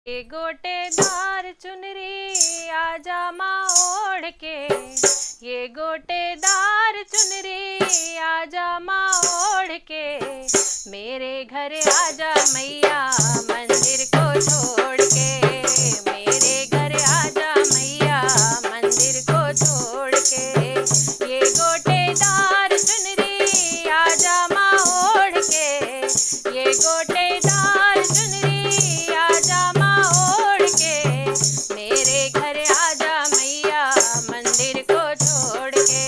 ये गोटेदार चुनरी आजा माँ ओढ़ के, ये गोटेदार चुनरी आजा माँ ओढ़ के, मेरे घर आजा मैया मंदिर को छोड़ के, मेरे घर आजा मैया मंदिर को छोड़ के। ये गोटेदार चुनरी आजा माँ ओढ़ के, ये गोटेदार चुनरी आजा माँ ओढ़ के, मेरे घर आजा मैया मंदिर को छोड़ के,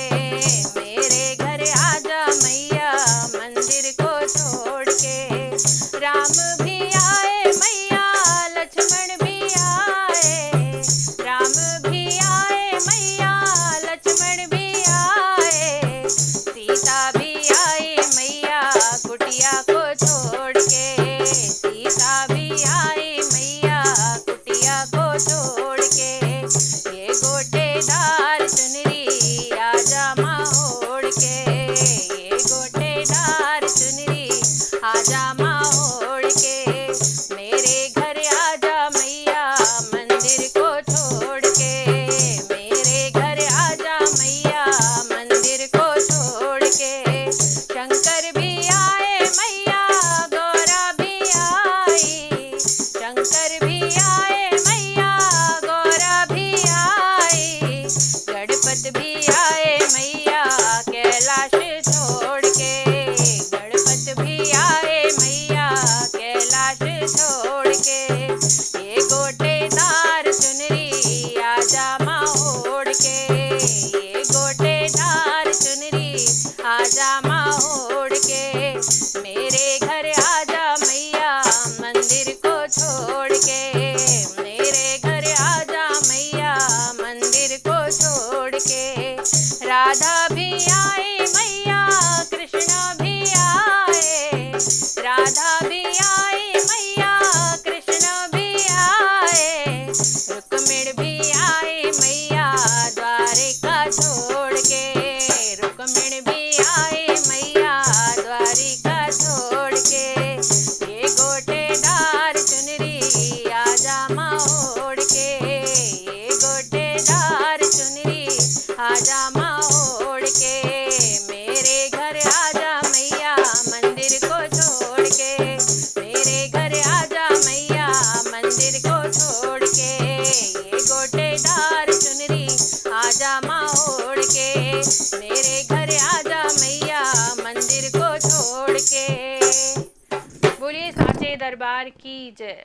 मेरे घर आजा मैया मंदिर को छोड़ के। राम भी आए मैया लक्ष्मण भी आए, राम भी आए मैया लक्ष्मण भी आए, सीता भी आई मैया कुटिया को छोड़ के, सीता भी आई मैया कुटिया को छोड़ के। ये गोटेदार चुनरी आजा माँ ओढ़ के, ये गोटेदार चुनरी आजा माँ ओढ़ के, मेरे घर आजा मैया मंदिर को छोड़ के, मेरे घर आजा मैया मंदिर को छोड़ के। शंकर भी आए मैया गौरा भी आई, शंकर भी आए मैया गौरा भी आई, गणपत भी आए मैया कैलाश छोड़ के, गणपत भी आए मैया कैलाश छोड़ के। ये गोटेदार चुनरी आजा माँ ओढ़ के, ये गोटेदार चुनरी आजा माँ ओढ़ के, मेरे घर आजा मैया मंदिर को छोड़ के, मेरे घर आजा मैया मंदिर को छोड़ के। राधा भी आई मैया कृष्ण भी आए, राधा भी आई मैया कृष्ण भी आए, रुक्मिण भी आई मैया द्वारिका छोड़ के, रुक्मिण भी आई मैया द्वारिका छोड़ के। ये गोटेदार चुनरी आजा माँ ओढ़ के, ये गोटेदार चुनरी आजा माँ ओढ़ के, मेरे घर आजा मैया मंदिर को छोड़ के, मेरे घर आजा मैया मंदिर को छोड़ के। ये गोटेदार चुनरी आजा माँ ओढ़ के, मेरे घर आजा मैया मंदिर को छोड़ के। बोलिए साचे दरबार की जय।